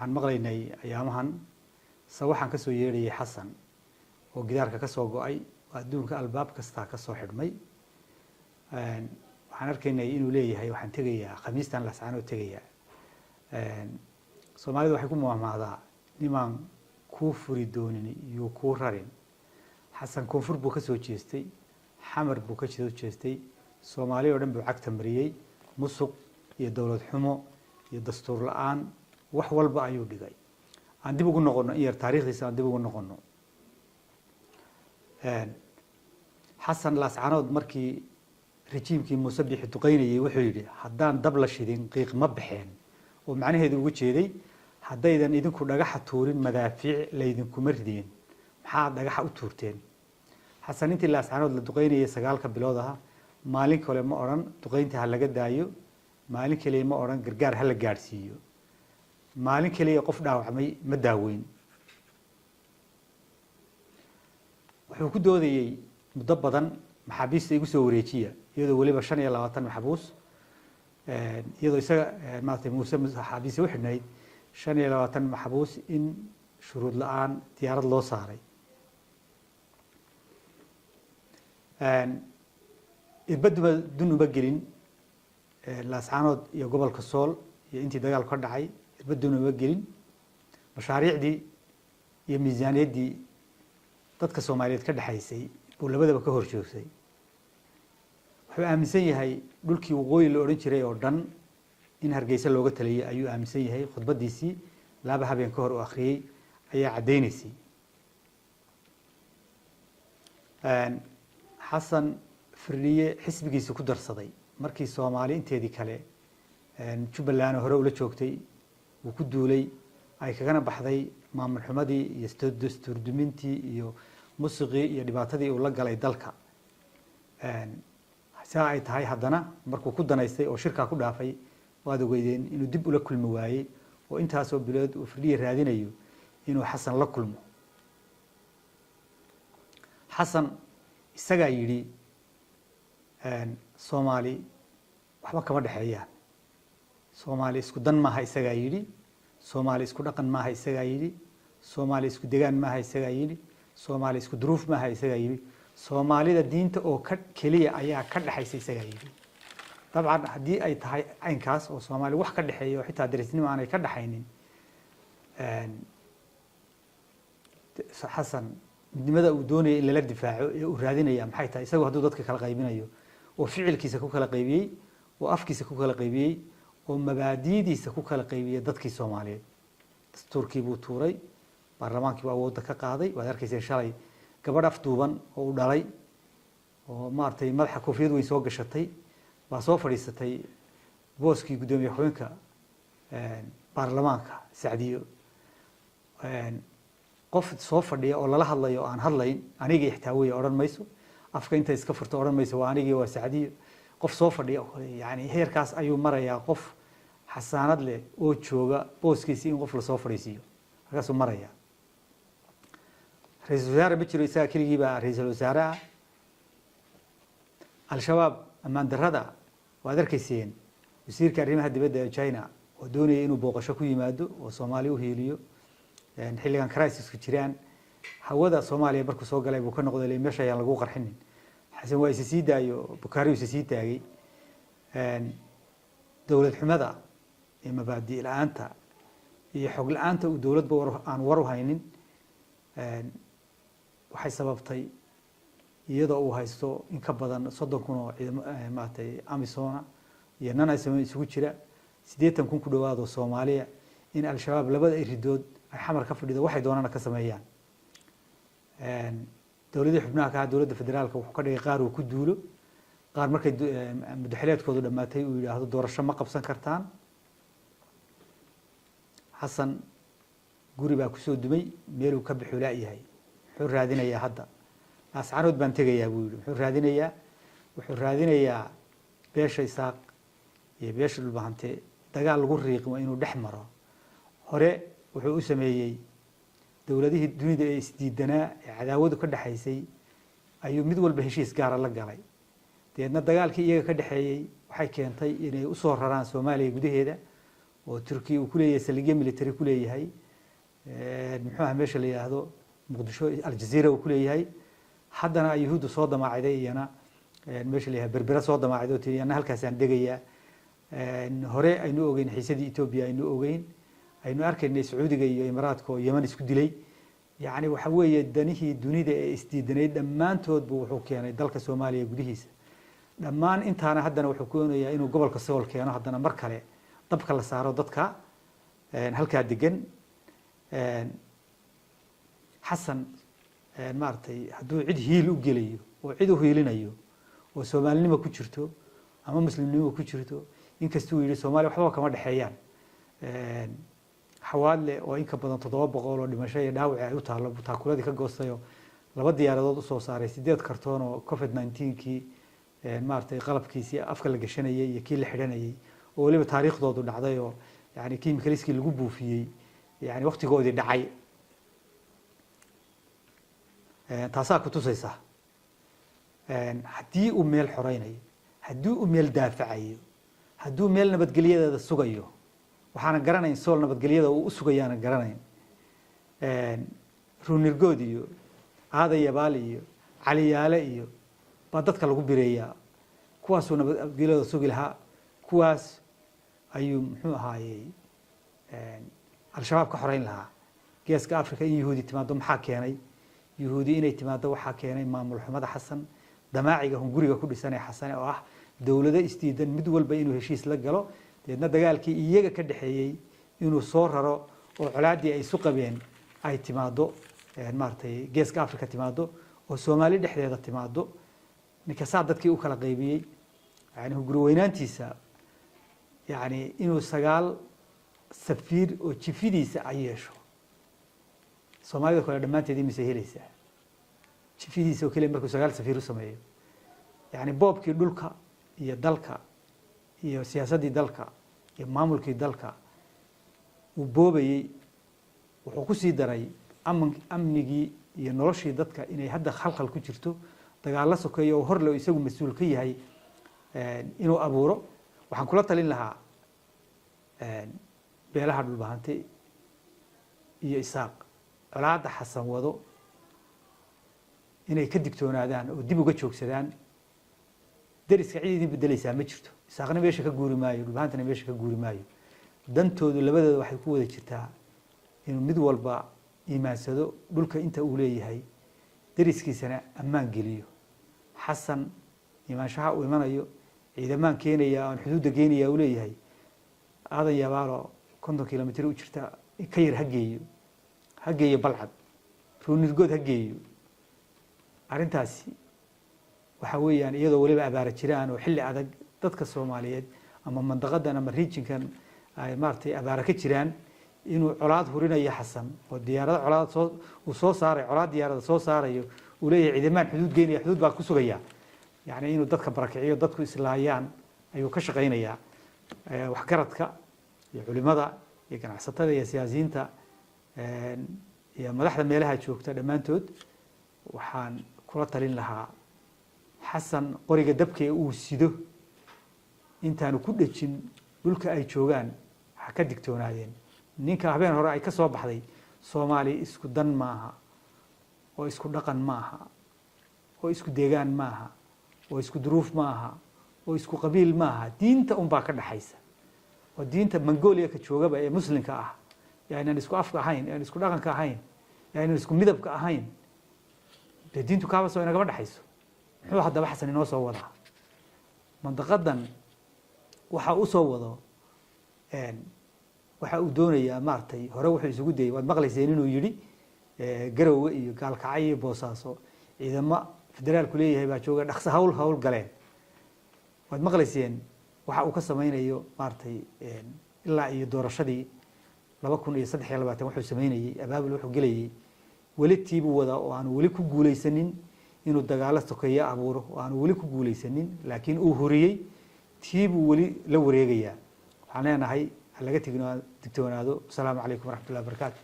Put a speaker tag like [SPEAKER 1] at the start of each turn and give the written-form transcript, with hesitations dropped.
[SPEAKER 1] waxaan maqlaynay ayaamahan sawaxan ka soo yeedhayay xasan oo gidaarka ka soo go'ay adduunka albaab kasta ka soo xidhmay waxaan arkaynay inuu leeyahay waxaan tegayaa khamiistan lascaan oo tegayaa Soomaalidu waxay ku muumaadaa nimaan ku furi doonin iyo ku rarin xasan koonfur buu ka soo jeestay xamar buu ka soo jeestay Soomaali oo dhan buu cagta mariyay musuq iyo dawlad xumo iyo dastuur la'aan wax walba ayuu dhigay aan dib ugu noqono iyar taariikhdiisa aan dib ugu noqono xasan lascaanood markii rejiimkii Muuse Biixi duqeynayay wuxuu yiri haddaan dab la shidin qiiq ma baxeen oo macnaheedu ugu jeeday haddaydan idinku dhagaxa tuurin madaafiic laydinku marideen maxaa dhagaxa u tuurteen xasan intii lascaanood la duqeynayay 9 bilood ah maalin kale ma oran duqeynta ha laga daayo maalin kale ma oran gargaar ha la gaarsiiyo maalin kale qof dhaawacmay ma daaweyn wuxuu ku doodayay muddo badan maxaabiista igu soo wareejiya iyadoo waliba 25 maxbuus iyadoo isaga maanta Muuse maxaabiista u xidhnayd 25 maxbuus in shuruud la'aan diyaarad loo saaray ibadba dunuba gelin lascaanood iyo gobolka Sool iyo intii dagaal ka dhacay ibaduna gelin mashaariicdii iyo miisaaniyadii dadka Soomaaliyeed ka dhaxaysay oo labadaba ka hor joogsay wuxuu aaminsan yahay dhulkii waqooyi la oran jiray oo dhan in Hargeysa looga taliyay ayuu aaminsan yahay khudbadiisii laba habeen ka hor u akhriyay ayaa cadeynaysay xasan firliye xisbigiisa ku darsaday markii Soomaali inteedii kale Jubbaland hore ula joogtay uu ku duulay ay kagana baxday maamul xumadii iyo dastuur dumintii iyo musiqii iyo dhibaatadii uu la galay dalka saa ay tahay haddana markuu ku danaystay oo shirka ku dhaafay waad ogeydeen inuu dib ula kulmi waayay oo intaas oo bilood uu firliye raadinayo inuu xasan la kulmo xasan isaga yiri Soomaali waxba kama dhaxeeyaan Soomaali isku dan maaha isaga yiri Soomaali isku dhaqan maaha isaga yiri Soomaali isku deegaan maaha isaga yiri Soomaali isku duruuf maaha isaga yiri Soomaalida diinta oo ka kaliya ayaa ka dhaxaysa isaga yiri dabcan hadii ay tahay aynkaas oo Soomaali wax ka dhaxeeyo xitaa darisnimo aanay ka dhaxaynin xasan midnimada uu doonayay in la difaaco ee uu raadinaya maxay tahay isagu hadduu dadka kala qaybinayo oo ficilkiisa ku kala qaybiyay oo afkiisa ku kala qaybiyay oo mabaadiidiisa ku kala qaybiyay dadkii Soomaaliyeed dastuurkii buu tuuray baarlamaankii waa wada ka qaaday waad arkaysay shalay gabadh afduuban oo u dhalay oo maartay madaxa koofiyad weyn soo gashatay waa soo fadhiisatay booskii gudoomiye xubinka baarlamaanka Saacdiyo qof soo fadhiya oo lala hadlayo aan hadlayn aniga ixtaawiye oran mayso afka inta iska furto oran mayso waa aniga waa Saacdiyo qof soo fadhiya yaani heerkaas ayuu marayaa qof xasaanad leh oo jooga booskiisa in qof la soo fadhiisiyo halkaas uu marayaa ra'iisul wasaare ma jiro isaga kaliya baa ra'iisul wasaare al-shabaab amaan darrada waad arkayseen wasiirka arrimaha dibadda ee China oo doonayay inuu booqasho ku yimaado oo Soomaali u heeliyo xilligan crisis ku jiraan hawada Soomaaliya markuu soo galay buu ka noqday meesha ayaan lagu qarxinin xasan waa isii daayo Bukaari isii taagay dawlad xumada ee mabaadi la'aanta iyo xog la'aanta uu dawladba aan war u haynin waxay sababtay iyadoo uu haysto in ka badan 30,000 oo maatay Amisoona iyo nana isugu jira 80,000 ku dhawaado Soomaaliya in al-shabaab labada iridood ay xamar ka fadhido waxay doonaan ka sameeyaan dawladda xubnaha ka dawladda federaalka wuxuu ka dhigay qaar uu ku duulo qaar markay madaxleedkoodu dhamaatay uu yiraahdo doorasho ma qabsan kartaan xasan guri baa ku soo dumay meel uu ka bixulaa yahay wuxuu raadinayaa hadda ascaanood baan tegayaa buu yiri wuxuu raadinayaa beesha Isaaq iyo beesha Dhulbahante dagaal lagu riiqmo inuu dhex maro hore wuxuu u sameeyay dawladihii dunida ee isdiidanaa ee cadaawadu ka dhaxaysay ayuu mid walba heshiis gaar ah la galay deedna dagaalkii iyaga ka dhaxeeyay waxay keentay inay u soo raraan Soomaaliya gudaheeda oo Turkiya uu ku leeyahay saldhigyo military ku leeyahay muxuu ahaa meesha la yiraahdo Muqdisho Al Jazeera uu ku leeyahay haddana ay Yuhuuddu soo damacday iyana meesha la yiraahdo Berbera soo damacday oo tiriyana halkaas aan degayaa hore aynu ogeyn xiisadii Ethiopia aynu ogeyn aynu arkaynay Sacuudiga iyo Imaaraadka oo Yemen isku dilay يعني waxa weeye danihii dunida ee isdiidanay dhamaantood buu wuxuu keenay dalka Soomaaliya gudihiisa dhamaan intaana haddana wuxuu keenayaa inuu gobolka Sool keeno haddana mar kale dabka la saaro dadka halka degan Xasan maartay hadduu cid hiil u geliyo oo cid u hiilinayo oo Soomaalinimo ku jirto ama muslimnimo ku jirto inkastoo yiri Soomaaliya waxba kama dhaxeeyaan حوالي oo in ka badan 700 oo dhimasho iyo dhaawac ay u taalo taakuladii ka goostayo laba diyaaradood u soo saaray 8 kartoon oo COVID-19kii maartay qalabkiisii afka la gashanayay iyo kii la xidhanayay oo waliba taariikhdoodu dhacday oo yani kiimikaliskii lagu buufiyay yani waqtigoodii dhacay taasaa ku tusaysa haddii uu meel xoreynayo haddii uu meel daafacayo hadduu meel nabadgelyadeeda sugayo waxaan garanayn Sool nabadgelyada uu u sugayaan garanayn Ruunirgood iyo Aada Yabaal iyo Cali Yaale iyo ba dadka lagu bireeyaa kuwaas oo nabadgelyada sugi lahaa kuwaas ayuu muxuu ahaayay al-shabaab ka xoreyn lahaa geeska Afrika in Yahuudi timaado maxaa keenay Yahuudi inay timaado waxaa keenay maamul xumada Xasan damaaciga hunguriga ku dhisanay Xasan oo ah dawladda istiidan mid walba inuu heshiis la galo deedna dagaalkii iyaga ka dhaxeeyay inuu soo raro oo colaadii ay isu qabeen ay timaado maartay geeska Afrika timaado oo Soomaali dhexdeeda timaado ninka saadadkii u kala qaybiyay yani guri weynaantiisa yani inuu 9 safiir oo jifidiisa ay yeesho Soomaalida kale dhamaanteed imise helaysa jifidiisa oo kale markuu 9 safiir u sameeyo yani boobkii dhulka iyo dalka iyo siyaasadii dalka iyo maamulkii dalka uu boobayay wuxuu ku sii daray amnigii iyo noloshii dadka inay hadda khalkhal ku jirto dagaal sokeeyo oo hor loo isagu mas'uul ka yahay inuu abuuro waxaan kula talin lahaa beelaha dhulbaahantay iyo Isaaq colaada Xasan wado inay ka digtoonaadaan oo dib uga joogsadaan dariska ciidii bedelaysa ma jirto Isaaqna meesha ka guuri maayo dhulbaahantana meesha ka guuri maayo dantoodu labadooda waxay ku wada jirtaa inuu mid walba iimaansado dhulka inta uu leeyahay dariskiisana ammaan geliyo Xasan imaanshaha uu imanayo ciidamaan keenaya aan xuduudda geenaya uu leeyahay Aadan Yabaalo 50 kilomitir u jirta ka yar hageeyo Balcad Ruunirgood hageeyo arintaasi waxa weeyaan iyadoo waliba abaara jiraan oo xilli adag dadka Soomaaliyeed ama mandaqadan ama regionkan ay maartay abaara ka jiraan inuu colaad hurinayo Xasan oo diyaarada colaad soo saaray colaad diyaarada soo saarayo uu leeyahay ciidamaan xuduud geenaya xuduud baa ku sugaya yani inuu dadka barakiciyo dadku islaayaan ayuu ka shaqeynayaa wax garadka iyo culimada iyo ganacsatada iyo siyaasiyiinta iyo madaxda meelaha joogta dhamaantood waxaan kula talin lahaa Xasan qoriga dabkee uu sido intaanu ku dhajin dhulka ay joogaan waxa ka digtoonaadeen ninka habeen hore ay ka soo baxday Soomaali isku dan maaha oo isku dhaqan maaha oo isku deegaan maaha oo isku duruuf maaha oo isku qabiil maaha diinta baa ka dhaxaysa oo diinta Mongolia ka joogaba ee muslimka ah yaani isku afka ahayn yaani isku dhaqanka ahayn yaani isku midabka ahayn diintu kaaba soo inaga dhaxayso wuxuu hadaba Xasan inoo soo wada mandaqadan waxa uu soo wado waxa uu doonayaa maartay hore wuxuu isugu dayay waad maqlayseen inuu yiri Garowe iyo Gaalkacay iyo Boosaaso ciidamo federaalku leeyahay baa jooga dhaqso hawl galeen waad maqlayseen waxa uu ka sameeynayo maartay ilaa iyo doorashadii 2023 wuxuu sameeyay abaabul wuxuu galayay wali tiibu wada oo aan wali ku guuleysanin inuu dagaal sokeeyo abuuro oo aan wali ku guuleysanin laakiin uu horiyay tiibu wali la wareegaya waxaan leenahay laga tignaado. Assalaamu calaykum waraxmatullaahi wabarakaatuh.